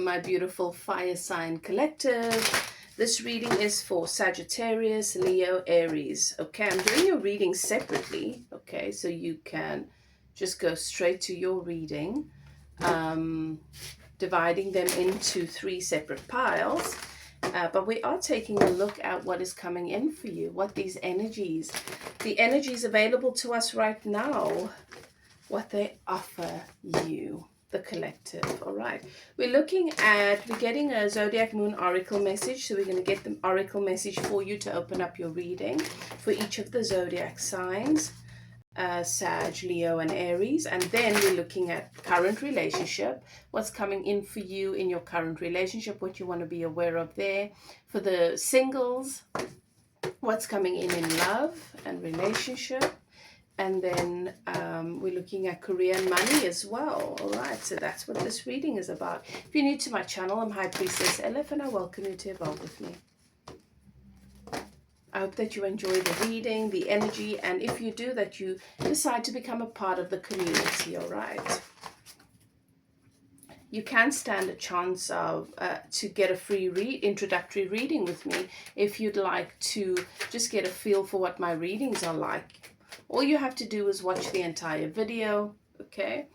my beautiful fire sign collective. This reading is for Sagittarius, Leo, Aries. Okay, I'm doing your reading separately. Okay, so you can just go straight to your reading, dividing them into 3 separate piles. But we are taking a look at what is coming in for you, what these energies, the energies available to us right now, what they offer you, the collective. All right, we're getting a zodiac moon oracle message, so we're going to get the oracle message for you to open up your reading for each of the zodiac signs, Sag, Leo, and Aries. And then we're looking at current relationship, what's coming in for you in your current relationship, what you want to be aware of there. For the singles, what's coming in love and relationship. And then we're looking at career and money as well. All right, so that's what this reading is about. If you're new to my channel, I'm High Priestess Elif, and I welcome you to evolve with me. I hope that you enjoy the reading, the energy, and if you do, that you decide to become a part of the community. All right. You can stand a chance of to get a free introductory reading with me if you'd like to just get a feel for what my readings are like. All you have to do is watch the entire video, okay?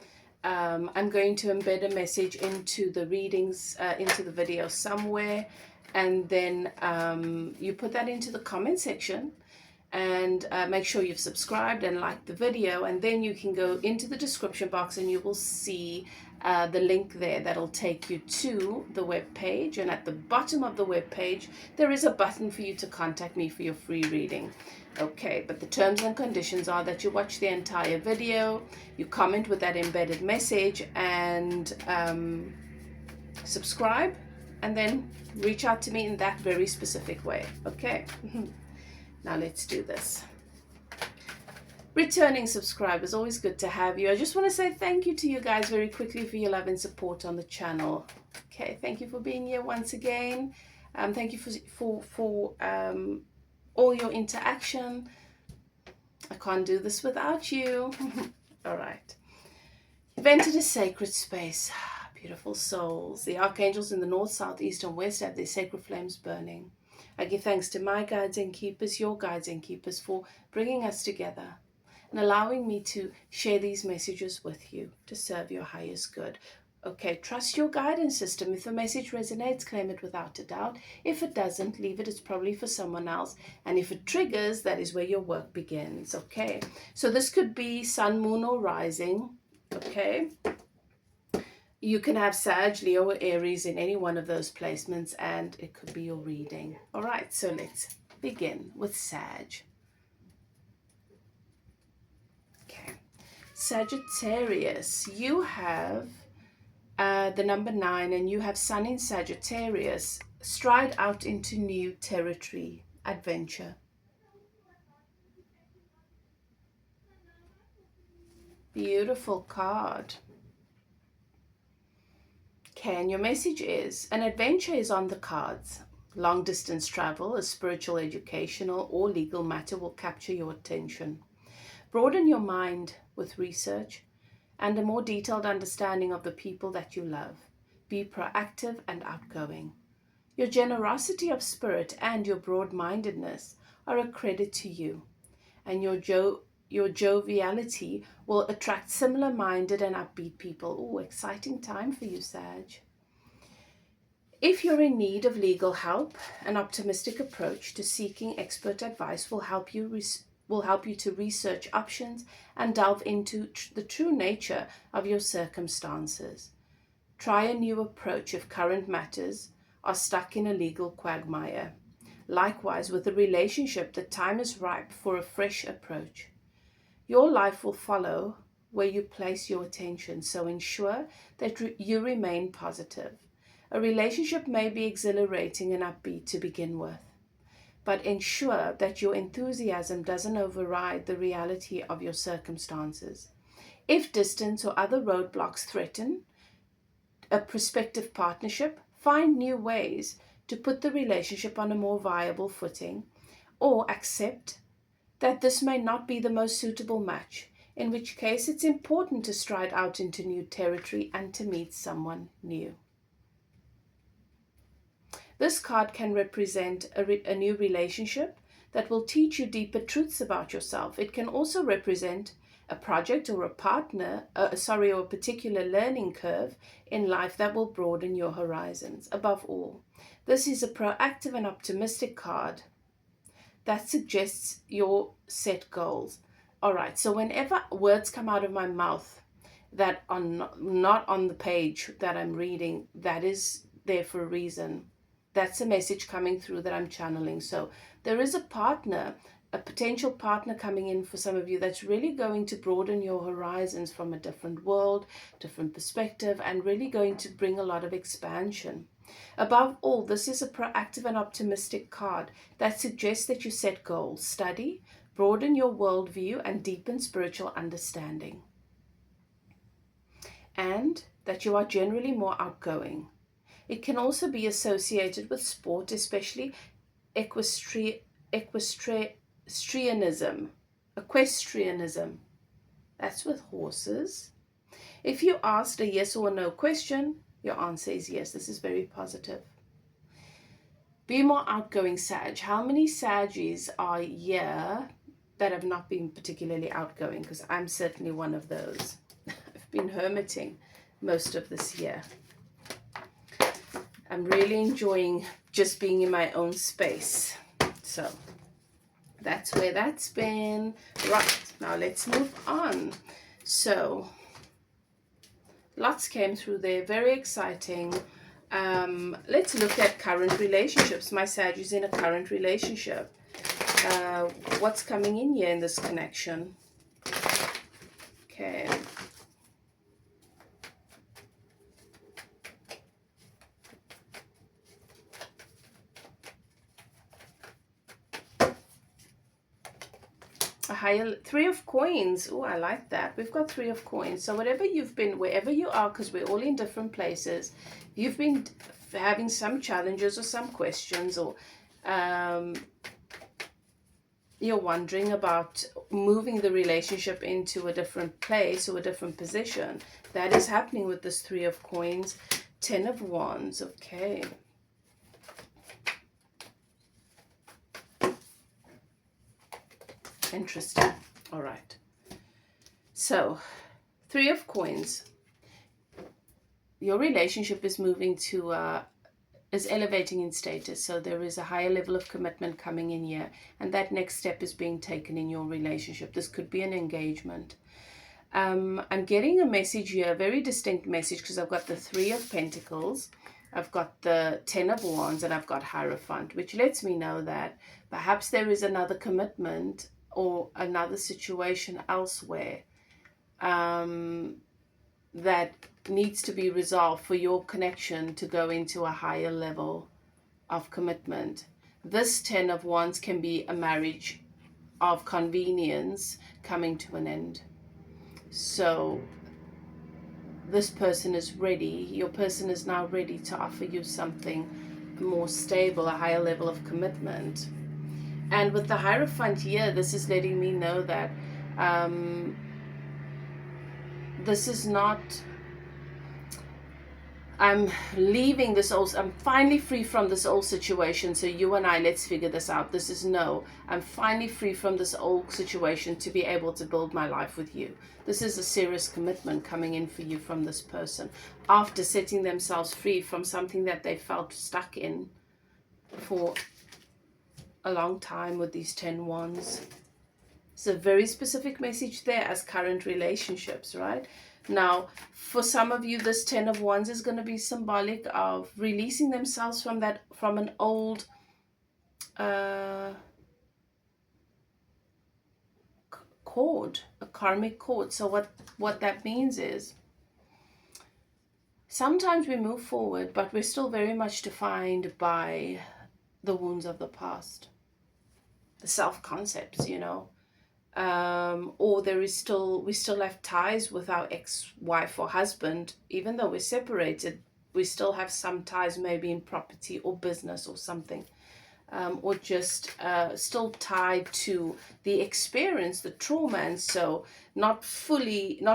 I'm going to embed a message into the readings, into the video somewhere, and then you put that into the comment section, and make sure you've subscribed and liked the video, and then you can go into the description box and you will see the link there that'll take you to the web page, and at the bottom of the web page there is a button for you to contact me for your free reading. Okay, but the terms and conditions are that you watch the entire video, you comment with that embedded message, and subscribe, and then reach out to me in that very specific way. Okay. Now let's do this. Returning subscribers, always good to have you. I just want to say thank you to you guys very quickly for your love and support on the channel. Okay, thank you for being here once again. Thank you for all your interaction. I can't do this without you. All right. You've entered a sacred space. Beautiful souls. The archangels in the north, south, east, and west have their sacred flames burning. I give thanks to my guides and keepers, your guides and keepers, for bringing us together and allowing me to share these messages with you to serve your highest good. Okay, trust your guidance system. If the message resonates, claim it without a doubt. If it doesn't, leave it. It's probably for someone else. And if it triggers, that is where your work begins. Okay, so this could be sun, moon, or rising. Okay, you can have Sag, Leo, or Aries in any one of those placements, and it could be your reading. All right, so let's begin with Sag. Okay, Sagittarius, you have the number 9, and you have Sun in Sagittarius. Stride out into new territory, adventure. Beautiful card. Okay, and your message is, an adventure is on the cards. Long distance travel, a spiritual, educational, or legal matter will capture your attention. Broaden your mind with research and a more detailed understanding of the people that you love. Be proactive and outgoing. Your generosity of spirit and your broad-mindedness are a credit to you, and your joviality will attract similar-minded and upbeat people. Oh, exciting time for you, Sag. If you're in need of legal help, an optimistic approach to seeking expert advice will help you to research options and delve into the true nature of your circumstances. Try a new approach if current matters are stuck in a legal quagmire. Likewise, with a relationship, the time is ripe for a fresh approach. Your life will follow where you place your attention, so ensure that you remain positive. A relationship may be exhilarating and upbeat to begin with, but ensure that your enthusiasm doesn't override the reality of your circumstances. If distance or other roadblocks threaten a prospective partnership, find new ways to put the relationship on a more viable footing, or accept that this may not be the most suitable match, in which case it's important to stride out into new territory and to meet someone new. This card can represent a new relationship that will teach you deeper truths about yourself. It can also represent a project or a partner, or a particular learning curve in life that will broaden your horizons. Above all, this is a proactive and optimistic card that suggests your set goals. All right, so whenever words come out of my mouth that are not on the page that I'm reading, that is there for a reason. That's a message coming through that I'm channeling. So there is a partner, a potential partner coming in for some of you that's really going to broaden your horizons from a different world, different perspective, and really going to bring a lot of expansion. Above all, this is a proactive and optimistic card that suggests that you set goals, study, broaden your worldview, and deepen spiritual understanding. And that you are generally more outgoing. It can also be associated with sport, especially equestrianism. That's with horses. If you asked a yes or no question, your answer is yes. This is very positive. Be more outgoing, Sag. How many Saggies are here that have not been particularly outgoing? Because I'm certainly one of those. I've been hermiting most of this year. I'm really enjoying just being in my own space. So that's where that's been. Right, now let's move on. So lots came through there, very exciting. Let's look at current relationships. My Sag is in a current relationship. What's coming in here in this connection? Okay. A higher Three of Coins. Oh, I like that. We've got Three of Coins. So whatever you've been, wherever you are, because we're all in different places, you've been having some challenges or some questions, or you're wondering about moving the relationship into a different place or a different position. That is happening with this Three of Coins. 10 of Wands. Okay. Interesting. All right. So, Three of Coins. Your relationship is moving to, is elevating in status. So there is a higher level of commitment coming in here. And that next step is being taken in your relationship. This could be an engagement. I'm getting a message here, a very distinct message, because I've got the Three of Pentacles. I've got the 10 of Wands, and I've got Hierophant, which lets me know that perhaps there is another commitment or another situation elsewhere that needs to be resolved for your connection to go into a higher level of commitment. This 10 of Wands can be a marriage of convenience coming to an end. So this person is ready. Your person is now ready to offer you something more stable, a higher level of commitment. And with the Hierophant here, this is letting me know that this is not, I'm leaving this old, I'm finally free from this old situation. So you and I, let's figure this out. This is no, I'm finally free from this old situation to be able to build my life with you. This is a serious commitment coming in for you from this person after setting themselves free from something that they felt stuck in for a long time with these 10 Wands. It's a very specific message there as current relationships, right? Now, for some of you, this 10 of Wands is going to be symbolic of releasing themselves from that, from an old cord, a karmic cord. So what that means is sometimes we move forward, but we're still very much defined by the wounds of the past, the self-concepts, you know. Or we still have ties with our ex-wife or husband. Even though we're separated, we still have some ties, maybe in property or business or something, or just still tied to the experience, the trauma, and so not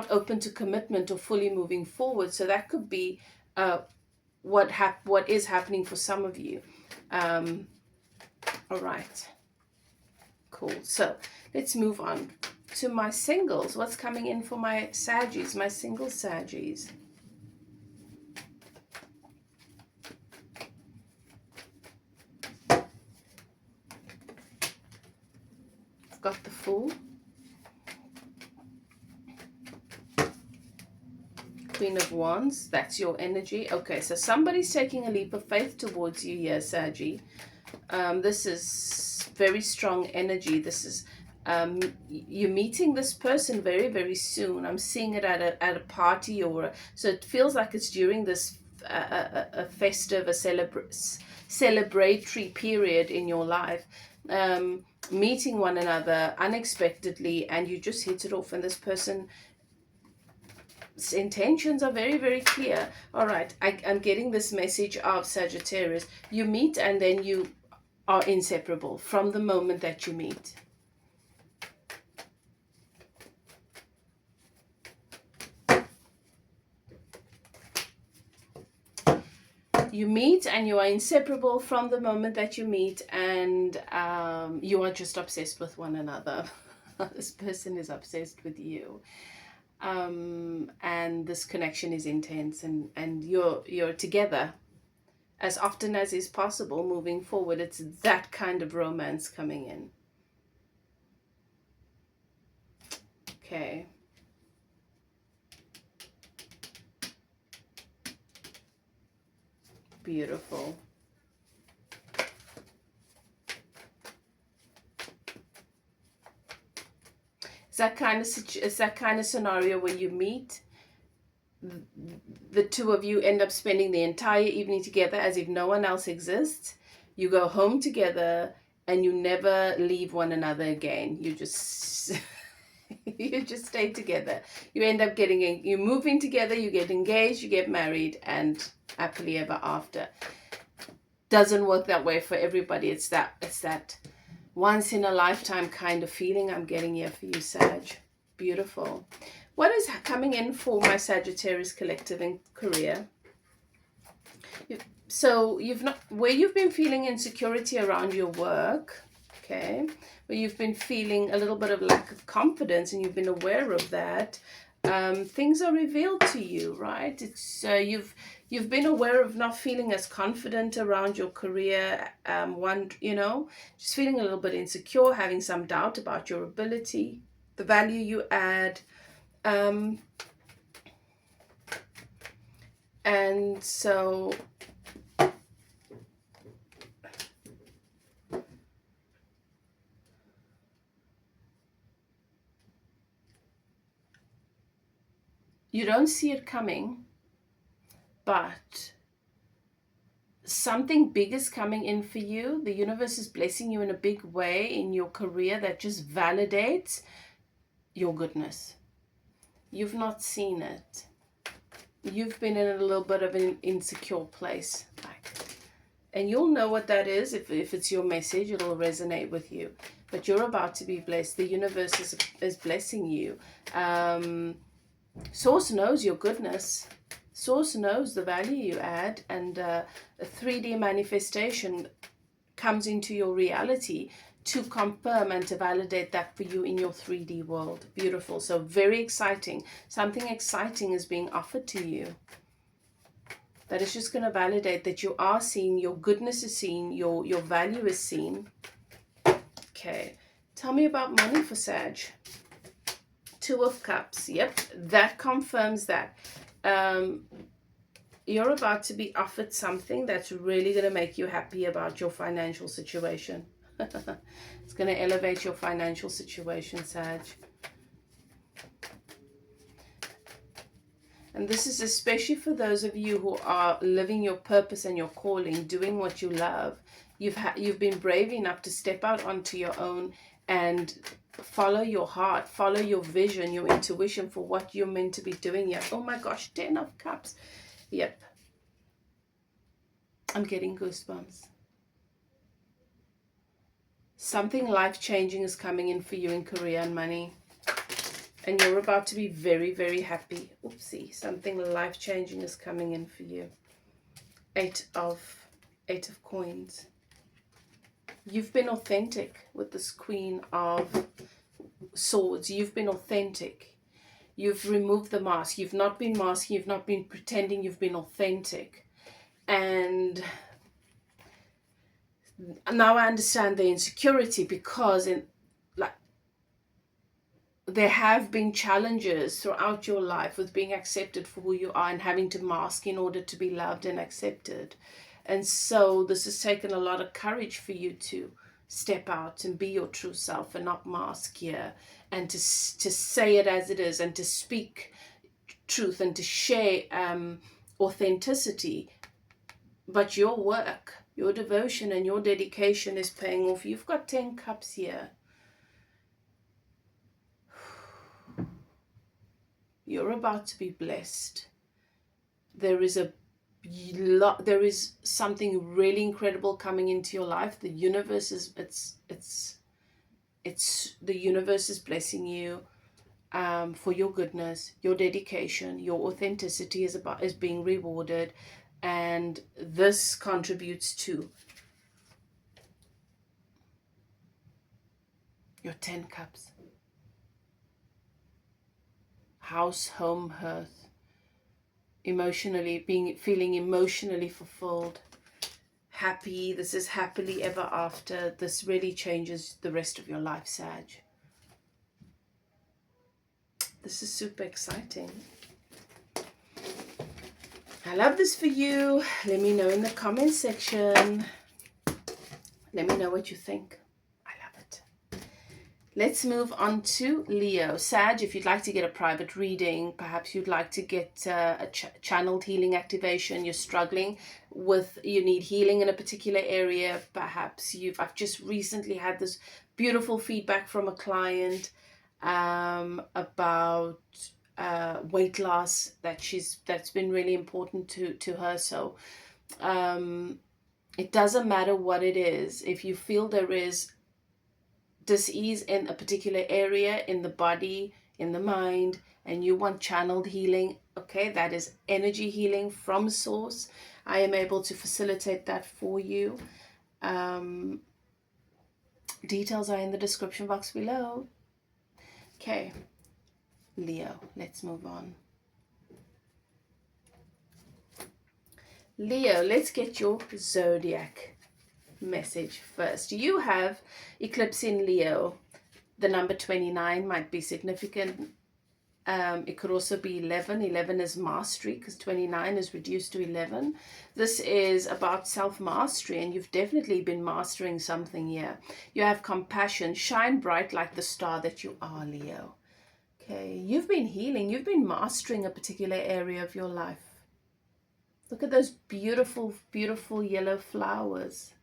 open to commitment or fully moving forward. So that could be what is happening for some of you. All right. Cool. So let's move on to my singles. What's coming in for my Saggies, my single Saggies? I've got the Fool, Queen of Wands. That's your energy. Okay, so somebody's taking a leap of faith towards you here, Saggy. This is very strong energy. This is you're meeting this person very, very soon. I'm seeing it at a party, or so it feels like it's during this a festive, a celebratory period in your life. Meeting one another unexpectedly, and you just hit it off, and this person's intentions are very, very clear. All right, I'm getting this message of Sagittarius. You meet and then you are inseparable from the moment that you meet. You meet and you are inseparable from the moment that you meet, and you are just obsessed with one another. This person is obsessed with you, and this connection is intense, and you're together as often as is possible moving forward. It's that kind of romance coming in. Okay. Beautiful. Is that kind of scenario where you meet, the two of you end up spending the entire evening together as if no one else exists. You go home together and you never leave one another again. You just you just stay together. You end up you move in together, you get engaged, you get married, and happily ever after. Doesn't work that way for everybody. It's that once in a lifetime kind of feeling I'm getting here for you, Sag. Beautiful. What is coming in for my Sagittarius collective in career? So where you've been feeling insecurity around your work, okay, where you've been feeling a little bit of lack of confidence and you've been aware of that, things are revealed to you, right? It's you've been aware of not feeling as confident around your career, just feeling a little bit insecure, having some doubt about your ability, the value you add, and so you don't see it coming, but something big is coming in for you. The universe is blessing you in a big way in your career that just validates your goodness. You've not seen it. You've been in a little bit of an insecure place, and you'll know what that is. If it's your message, it'll resonate with you. But you're about to be blessed. The universe is blessing you. Source knows your goodness. Source knows the value you add, and a 3D manifestation comes into your reality to confirm and to validate that for you in your 3D world. Beautiful. So very exciting. Something exciting is being offered to you. That is just going to validate that you are seen, your goodness is seen, your value is seen. Okay. Tell me about money for Sag. Two of Cups. Yep. That confirms that. You're about to be offered something that's really going to make you happy about your financial situation. It's going to elevate your financial situation, Sag. And this is especially for those of you who are living your purpose and your calling, doing what you love. You've been brave enough to step out onto your own and follow your heart, follow your vision, your intuition for what you're meant to be doing here. Oh my gosh, 10 of Cups. Yep. I'm getting goosebumps. Something life-changing is coming in for you in career and money. And you're about to be very, very happy. Oopsie. Something life-changing is coming in for you. Eight of Coins. You've been authentic with this Queen of Swords. You've been authentic. You've removed the mask. You've not been masking. You've not been pretending. You've been authentic. And now I understand the insecurity, because there have been challenges throughout your life with being accepted for who you are and having to mask in order to be loved and accepted. And so this has taken a lot of courage for you to step out and be your true self and not mask here, and to say it as it is, and to speak truth, and to share authenticity. But your work, your devotion and your dedication is paying off. You've got 10 cups here. You're about to be blessed. There is something really incredible coming into your life. The universe is the universe is blessing you for your goodness, your dedication, your authenticity is being rewarded, and this contributes to your 10 cups. House, home, hearth. Emotionally, feeling emotionally fulfilled. Happy. This is happily ever after. This really changes the rest of your life, Sag. This is super exciting. I love this for you. Let me know in the comment section. Let me know what you think. I love it. Let's move on to Leo. Sag, if you'd like to get a private reading, perhaps you'd like to get a channeled healing activation, you're struggling with, you need healing in a particular area, perhaps I've just recently had this beautiful feedback from a client about weight loss that's been really important to her. So it doesn't matter what it is. If you feel there is dis-ease in a particular area in the body, in the mind, and you want channeled healing, okay, that is energy healing from source. I am able to facilitate that for you. Details are in the description box below. Okay, Leo, let's move on. Leo, let's get your zodiac message first. You have eclipse in Leo. The number 29 might be significant. It could also be 11. 11 is mastery, because 29 is reduced to 11. This is about self-mastery, and you've definitely been mastering something here. You have compassion. Shine bright like the star that you are, Leo. Okay, you've been healing. You've been mastering a particular area of your life. Look at those beautiful, beautiful yellow flowers.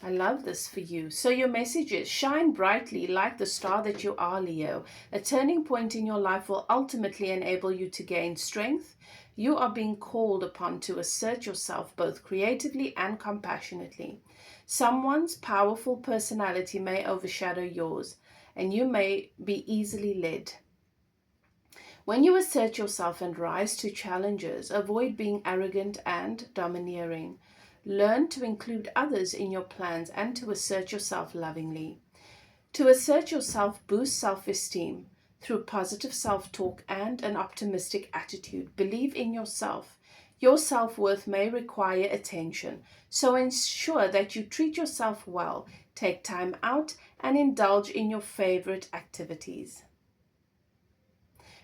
I love this for you. So your message is, shine brightly like the star that you are, Leo. A turning point in your life will ultimately enable you to gain strength. You are being called upon to assert yourself both creatively and compassionately. Someone's powerful personality may overshadow yours, and you may be easily led. When you assert yourself and rise to challenges, avoid being arrogant and domineering. Learn to include others in your plans and to assert yourself lovingly. To assert yourself boosts self-esteem through positive self-talk and an optimistic attitude. Believe in yourself. Your self-worth may require attention, so ensure that you treat yourself well, take time out, and indulge in your favorite activities.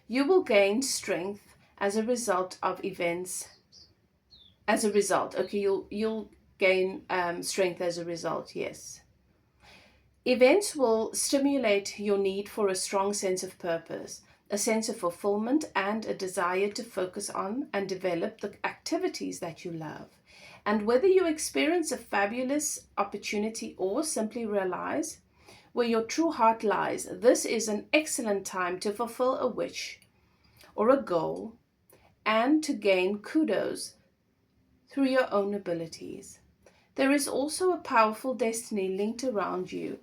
You will gain strength as a result of events. Okay, you'll gain strength as a result, yes. Events will stimulate your need for a strong sense of purpose, a sense of fulfillment, and a desire to focus on and develop the activities that you love. And whether you experience a fabulous opportunity or simply realize where your true heart lies, this is an excellent time to fulfill a wish or a goal and to gain kudos through your own abilities. There is also a powerful destiny linked around you,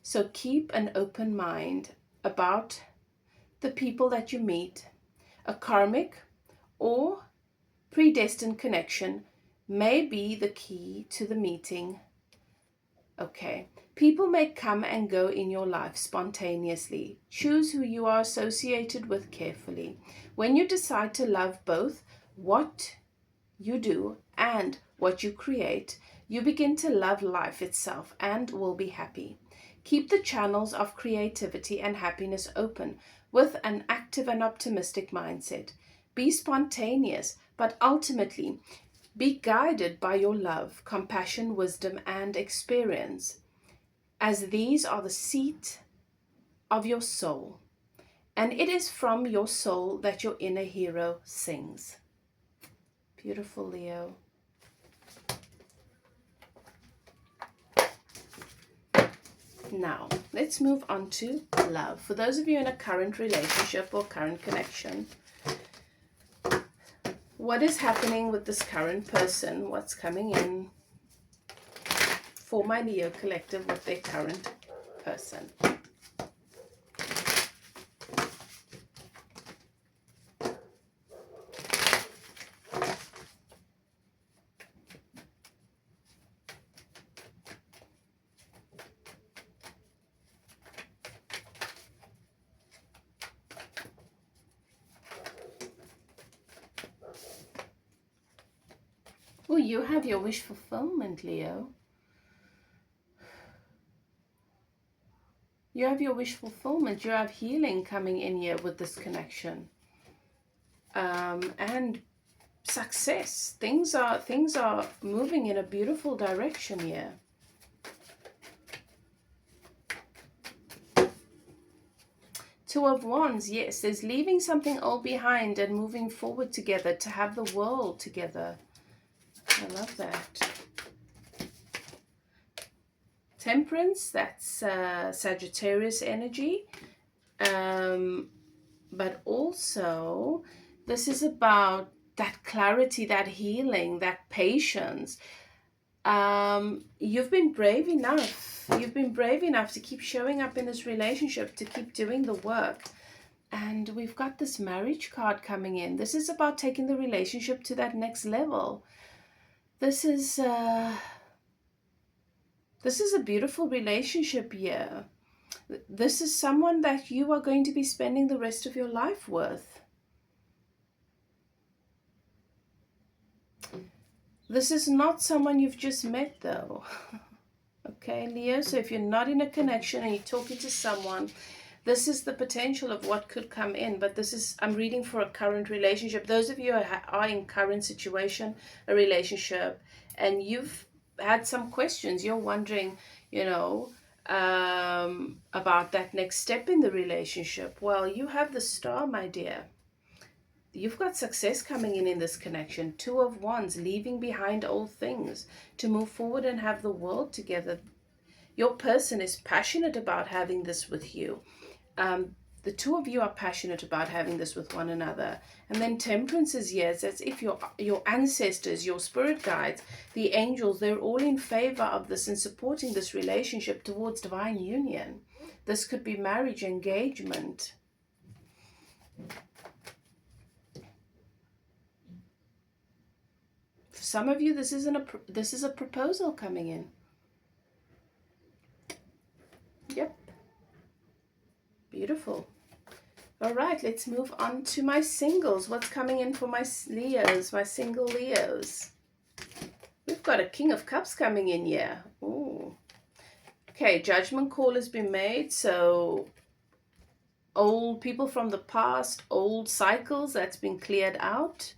so keep an open mind about the people that you meet. A karmic or predestined connection may be the key to the meeting Okay. People may come and go in your life spontaneously. Choose who you are associated with carefully. When you decide to love both what you do and what you create, you begin to love life itself and will be happy. Keep the channels of creativity and happiness open with an active and optimistic mindset. Be spontaneous, but ultimately be guided by your love, compassion, wisdom, and experience, as these are the seat of your soul, and it is from your soul that your inner hero sings. Beautiful, Leo. Now, let's move on to love. For those of you in a current relationship or current connection, what is happening with this current person? What's coming in for my Leo collective with their current person? Oh, you have your wish fulfillment, Leo. You have your wish fulfillment. You have healing coming in here with this connection. And success. Things are moving in a beautiful direction here. Two of Wands, yes, there's leaving something old behind and moving forward together to have the world together. I love that. Temperance, that's Sagittarius energy. But also, this is about that clarity, that healing, that patience. You've been brave enough. You've been brave enough to keep showing up in this relationship, to keep doing the work. And we've got this marriage card coming in. This is about taking the relationship to that next level. This is a beautiful relationship here. This is someone that you are going to be spending the rest of your life with. This is not someone you've just met, though. Okay, Leo, so if you're not in a connection and you're talking to someone, this is the potential of what could come in. But this is, I'm reading for a current relationship. Those of you who are in current situation, a relationship, and you've had some questions, you're wondering, you know, about that next step in the relationship. Well, you have the star, my dear. You've got success coming in this connection. Two of Wands, leaving behind old things to move forward and have the world together. Your person is passionate about having this with you. The two of you are passionate about having this with one another. And then Temperance is here. It's as if your ancestors, your spirit guides, the angels, they're all in favor of this and supporting this relationship towards divine union. This could be marriage, engagement. For some of you, this is a proposal coming in. Yep. Beautiful. All right, let's move on to my singles. What's coming in for my Leos, my single Leos? We've got a King of Cups coming in here. Ooh. Okay, judgment call has been made. So old people from the past, old cycles, that's been cleared out.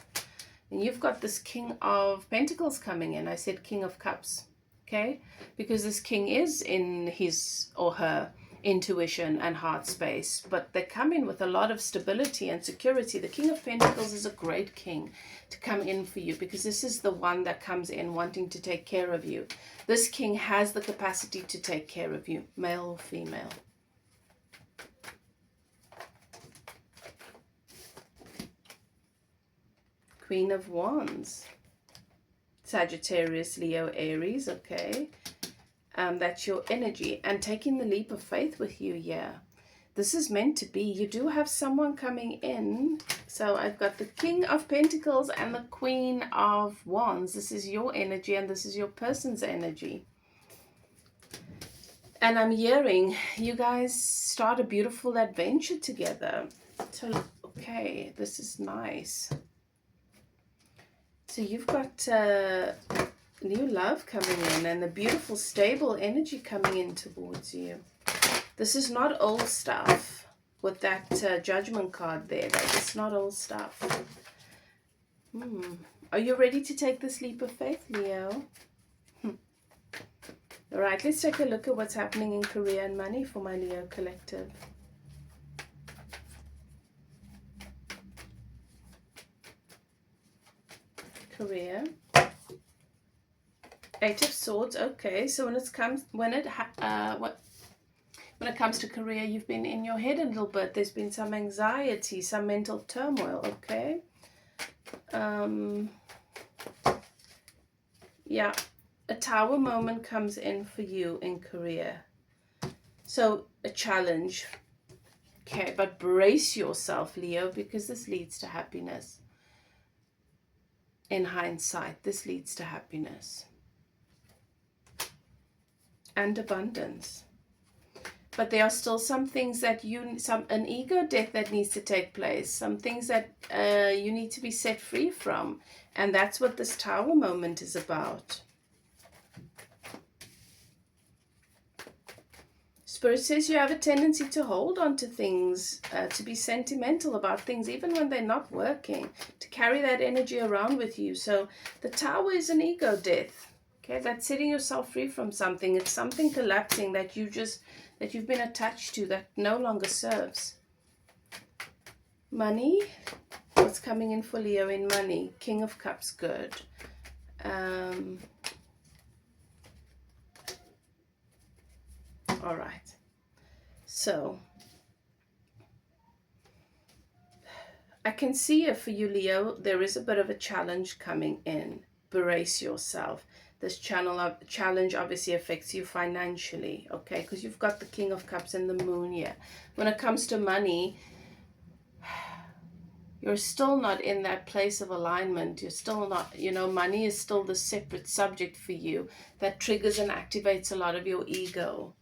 And you've got this King of Pentacles coming in. I said King of Cups, okay? Because this king is in his or her intuition and heart space, but they come in with a lot of stability and security. The King of Pentacles is a great king to come in for you, because this is the one that comes in wanting to take care of you. This king has the capacity to take care of you, male or female. Queen of Wands, Sagittarius, Leo, Aries, okay. That's your energy, and taking the leap of faith with you. Yeah, this is meant to be. You do have someone coming in. So I've got the King of Pentacles and the Queen of Wands. This is your energy and this is your person's energy. And I'm hearing you guys start a beautiful adventure together. So, okay, this is nice. So you've got new love coming in and a beautiful, stable energy coming in towards you. This is not old stuff with that judgment card there. That's not old stuff. Are you ready to take this leap of faith, Leo? All right, let's take a look at what's happening in career and money for my Leo collective. Career. Eight of Swords. Okay, so when it comes to career, you've been in your head a little bit. There's been some anxiety, some mental turmoil. Okay. Yeah, a Tower moment comes in for you in career. So a challenge. Okay, but brace yourself, Leo, because this leads to happiness. In hindsight, this leads to happiness and abundance. But there are still some things that an ego death that needs to take place, some things that you need to be set free from. And that's what this Tower moment is about. Spirit says you have a tendency to hold on to things, to be sentimental about things, even when they're not working, to carry that energy around with you. So the Tower is an ego death. Okay, that's setting yourself free from something. It's something collapsing that you've been attached to that no longer serves. Money. What's coming in for Leo in money? King of Cups, good. All right. So I can see here for you, Leo, there is a bit of a challenge coming in. Brace yourself. This challenge obviously affects you financially, okay? Because you've got the King of Cups and the Moon here. When it comes to money, you're still not in that place of alignment. You're still not, money is still the separate subject for you that triggers and activates a lot of your ego.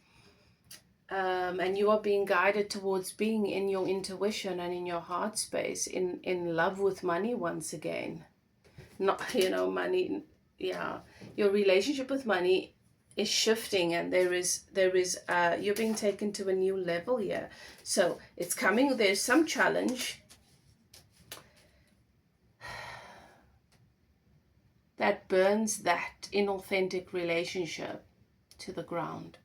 And you are being guided towards being in your intuition and in your heart space, in love with money once again. Not, money, yeah. Your relationship with money is shifting, and you're being taken to a new level here. So it's coming, there's some challenge that burns that inauthentic relationship to the ground.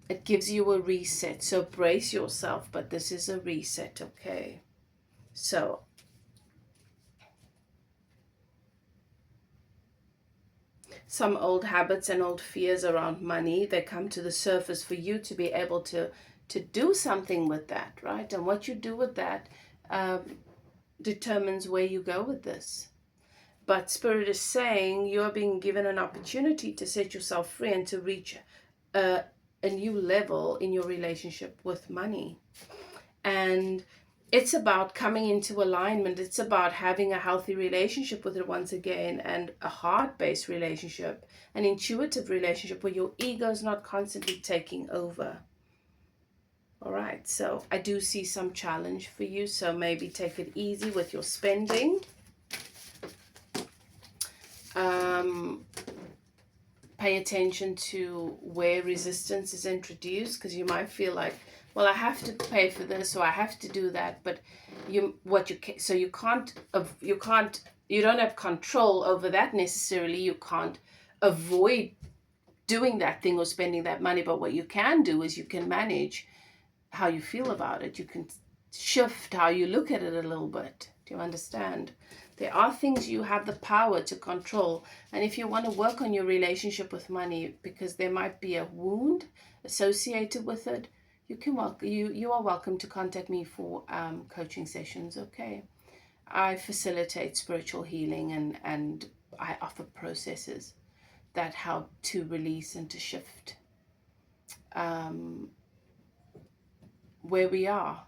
It gives you a reset. So brace yourself, but this is a reset, okay? So some old habits and old fears around money, they come to the surface for you to be able to do something with that, right? And what you do with that determines where you go with this. But Spirit is saying you are being given an opportunity to set yourself free and to reach a new level in your relationship with money. And it's about coming into alignment. It's about having a healthy relationship with it once again, and a heart-based relationship, an intuitive relationship where your ego is not constantly taking over. All right, so I do see some challenge for you, so maybe take it easy with your spending. Pay attention to where resistance is introduced, because you might feel like, well, I have to pay for this, or I have to do that, but you don't have control over that necessarily. You can't avoid doing that thing or spending that money, but what you can do is you can manage how you feel about it. You can shift how you look at it a little bit. Do you understand? There are things you have the power to control. And if you want to work on your relationship with money, because there might be a wound associated with it, you are welcome to contact me for coaching sessions, okay? I facilitate spiritual healing, and I offer processes that help to release and to shift where we are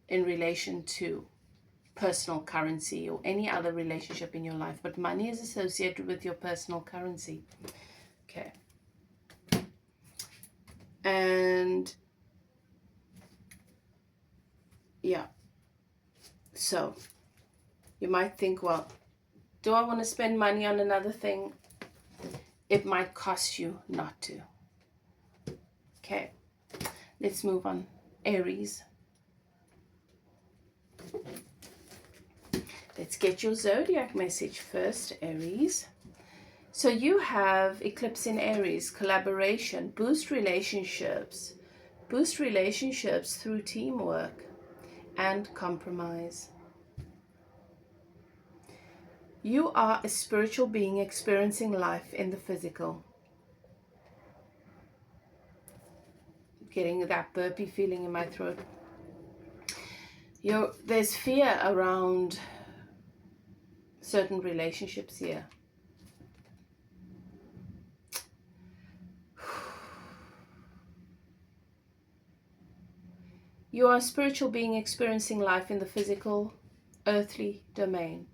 in relation to personal currency or any other relationship in your life, but money is associated with your personal currency. Okay. And yeah, so you might think, well, do I want to spend money on another thing? It might cost you not to. Okay, let's move on. Aries. Let's get your zodiac message first, Aries. So you have eclipse in Aries, collaboration, boost relationships through teamwork and compromise. You are a spiritual being experiencing life in the physical. Getting that burpy feeling in my throat. There's fear around certain relationships here. You are a spiritual being experiencing life in the physical, earthly domain,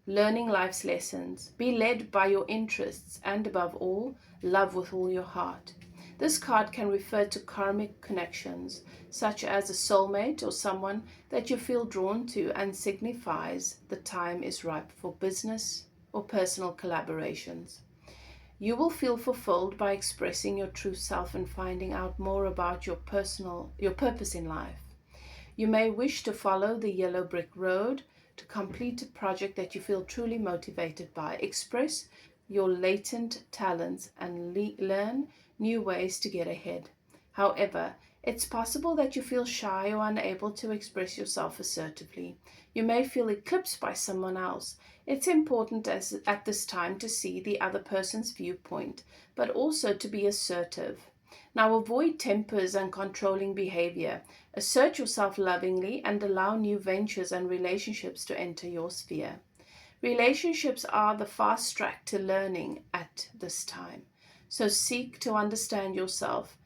learning life's lessons. Be led by your interests and, above all, love with all your heart. This card can refer to karmic connections, such as a soulmate or someone that you feel drawn to, and signifies the time is ripe for business or personal collaborations. You will feel fulfilled by expressing your true self and finding out more about your purpose in life. You may wish to follow the yellow brick road to complete a project that you feel truly motivated by. Express your latent talents and learn new ways to get ahead. However, it's possible that you feel shy or unable to express yourself assertively. You may feel eclipsed by someone else. It's important at this time to see the other person's viewpoint, but also to be assertive. Now avoid tempers and controlling behavior. Assert yourself lovingly and allow new ventures and relationships to enter your sphere. Relationships are the fast track to learning at this time. So seek to understand yourself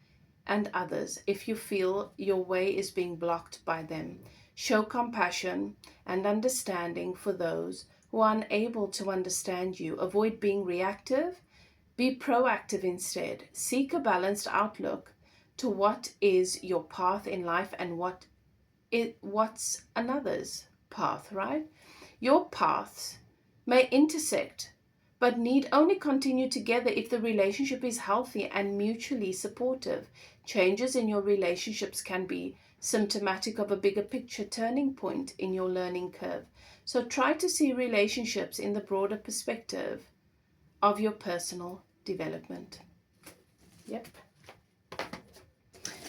and others if you feel your way is being blocked by them. Show compassion and understanding for those who are unable to understand you. Avoid being reactive. Be proactive instead. Seek a balanced outlook to what is your path in life and what's another's path, right? Your paths may intersect, but need only continue together if the relationship is healthy and mutually supportive. Changes in your relationships can be symptomatic of a bigger picture turning point in your learning curve. So try to see relationships in the broader perspective of your personal development. Yep.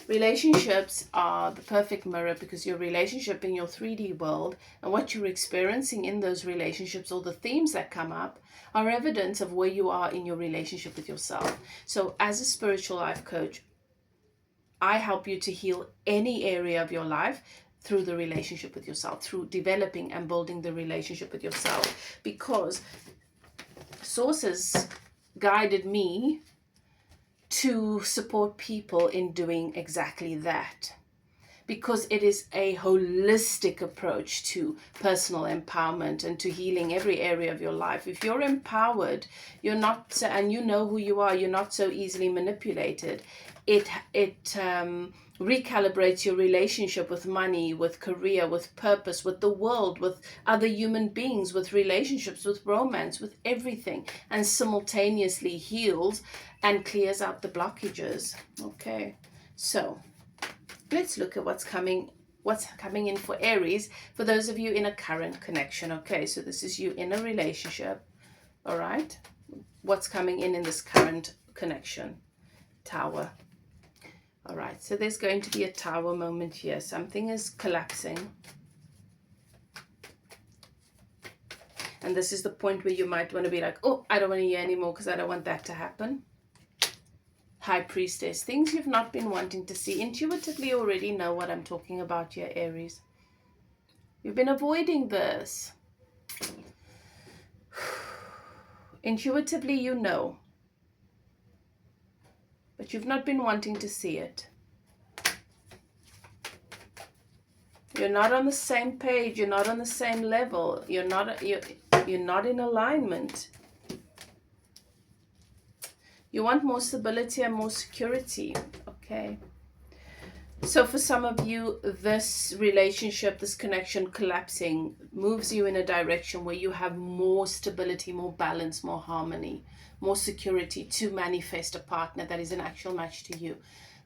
Relationships are the perfect mirror, because your relationship in your 3D world and what you're experiencing in those relationships, or the themes that come up, are evidence of where you are in your relationship with yourself. So as a spiritual life coach, I help you to heal any area of your life through the relationship with yourself, through developing and building the relationship with yourself, because sources guided me to support people in doing exactly that, because it is a holistic approach to personal empowerment and to healing every area of your life. If you're empowered, you're not, and you know who you are, you're not so easily manipulated. It recalibrates your relationship with money, with career, with purpose, with the world, with other human beings, with relationships, with romance, with everything, and simultaneously heals and clears out the blockages. Okay, so let's look at what's coming in for Aries, for those of you in a current connection. Okay, so this is you in a relationship. All right, what's coming in this current connection? Tower. All right, so there's going to be a tower moment here. Something is collapsing. And this is the point where you might want to be like, oh, I don't want to hear anymore because I don't want that to happen. High Priestess. Things you've not been wanting to see. Intuitively already know what I'm talking about here, Aries. You've been avoiding this. Intuitively you know. But you've not been wanting to see it. You're not on the same page. You're not on the same level. You're not in alignment. You want more stability and more security. Okay. So for some of you, this relationship, this connection collapsing moves you in a direction where you have more stability, more balance, more harmony, more security to manifest a partner that is an actual match to you.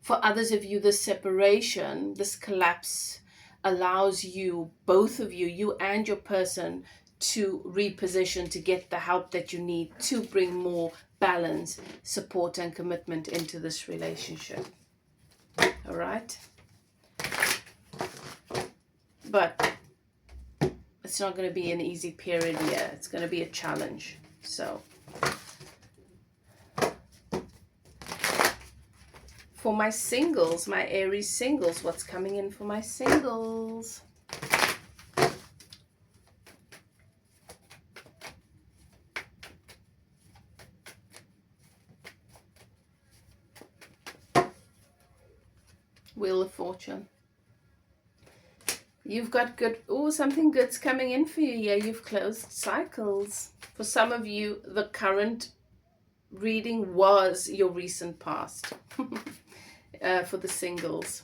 For others of you, this separation, this collapse allows you, both of you, you and your person, to reposition, to get the help that you need to bring more balance, support, and commitment into this relationship. All right? But it's not going to be an easy period here. It's going to be a challenge. So for my singles, my Aries singles, what's coming in for my singles? Wheel of Fortune. You've got good, something good's coming in for you. Yeah, you've closed cycles. For some of you, the current reading was your recent past. For the singles,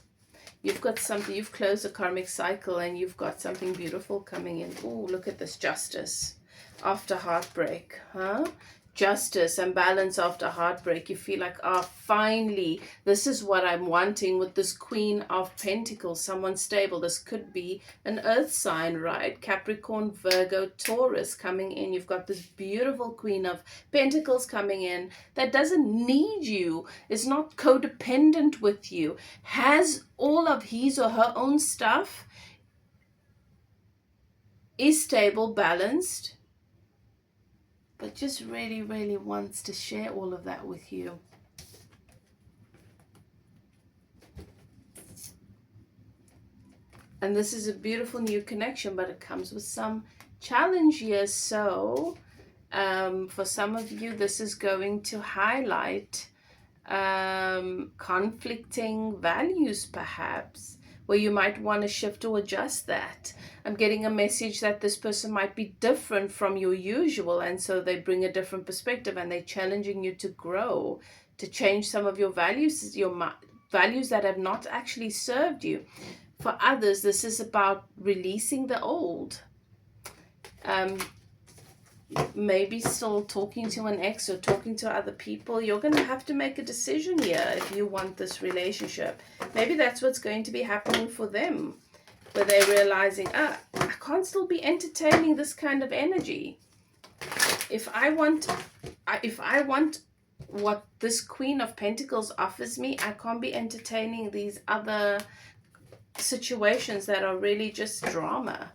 you've got something, you've closed a karmic cycle and you've got something beautiful coming in. Oh, look at this, justice after heartbreak, huh? Justice and balance after heartbreak. You feel like, finally, this is what I'm wanting with this Queen of Pentacles, someone stable. This could be an earth sign, right? Capricorn, Virgo, Taurus coming in. You've got this beautiful Queen of Pentacles coming in that doesn't need you, is not codependent with you, has all of his or her own stuff, is stable, balanced, but just really, really wants to share all of that with you. And this is a beautiful new connection, but it comes with some challenge here. So for some of you, this is going to highlight conflicting values, perhaps, where you might want to shift or adjust that. I'm getting a message that this person might be different from your usual, and so they bring a different perspective and they're challenging you to grow, to change some of your values, values that have not actually served you. For others, this is about releasing the old. Maybe still talking to an ex or talking to other people. You're going to have to make a decision here if you want this relationship. Maybe that's what's going to be happening for them, where they're realizing, I can't still be entertaining this kind of energy. If I want what this Queen of Pentacles offers me, I can't be entertaining these other situations that are really just drama.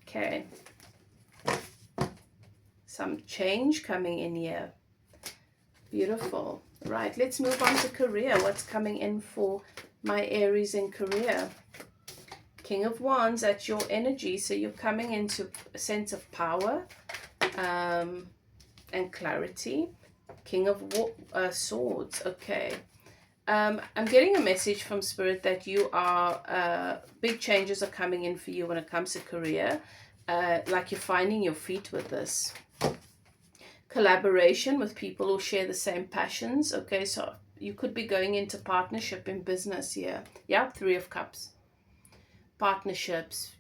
Okay. Some change coming in here. Beautiful. Right, let's move on to career. What's coming in for my Aries in career? King of Wands, that's your energy. So you're coming into a sense of power and clarity. King of Swords. Okay. I'm getting a message from Spirit that you are, big changes are coming in for you when it comes to career. Like you're finding your feet with this. Collaboration with people who share the same passions. Okay, so you could be going into partnership in business here. Yeah, 3 of Cups. Partnerships.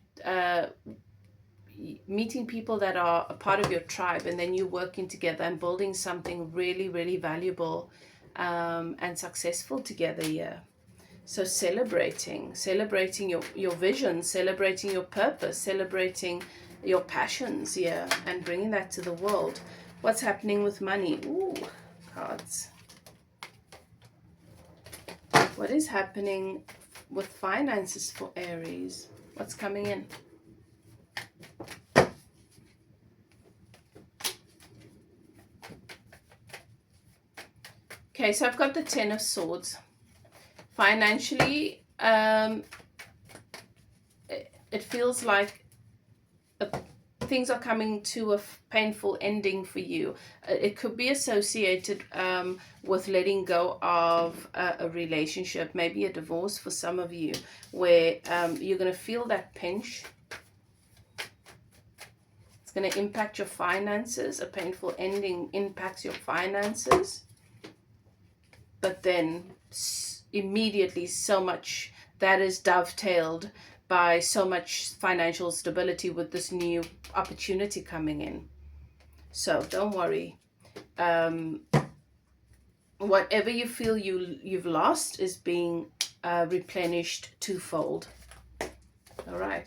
Meeting people that are a part of your tribe, and then you working together and building something really, really valuable and successful together here. So celebrating your vision, celebrating your purpose, celebrating your passions here, and bringing that to the world. What's happening with money? Ooh, cards. What is happening with finances for Aries? What's coming in? Okay, so I've got the 10 of Swords. Financially, it feels like things are coming to a painful ending for you. It could be associated with letting go of a relationship, maybe a divorce for some of you, where you're going to feel that pinch. It's going to impact your finances. A painful ending impacts your finances. but then immediately so much that is dovetailed by so much financial stability with this new opportunity coming in. So don't worry. Whatever you feel you've lost is being replenished twofold. All right.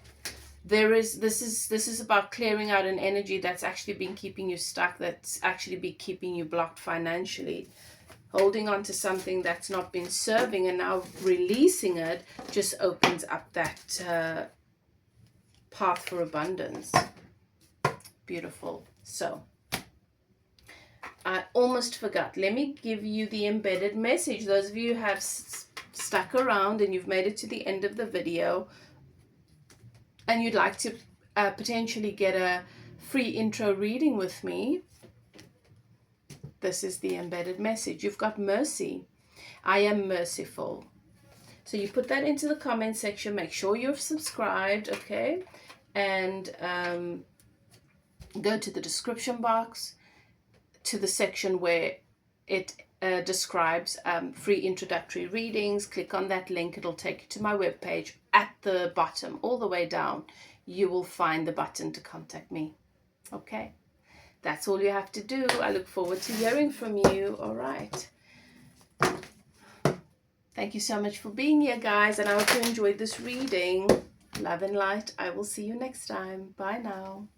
This is about clearing out an energy that's actually been keeping you stuck, that's actually been keeping you blocked financially. Holding on to something that's not been serving, and now releasing it just opens up that path for abundance. Beautiful. So I almost forgot. Let me give you the embedded message. Those of you who have stuck around and you've made it to the end of the video and you'd like to potentially get a free intro reading with me, this is the embedded message. You've got mercy. I am merciful. So you put that into the comment section. Make sure you're subscribed, okay? And go to the description box, to the section where it describes free introductory readings. Click on that link. It'll take you to my webpage. At the bottom, all the way down, you will find the button to contact me. Okay? That's all you have to do. I look forward to hearing from you. All right. Thank you so much for being here, guys, and I hope you enjoyed this reading. Love and light. I will see you next time. Bye now.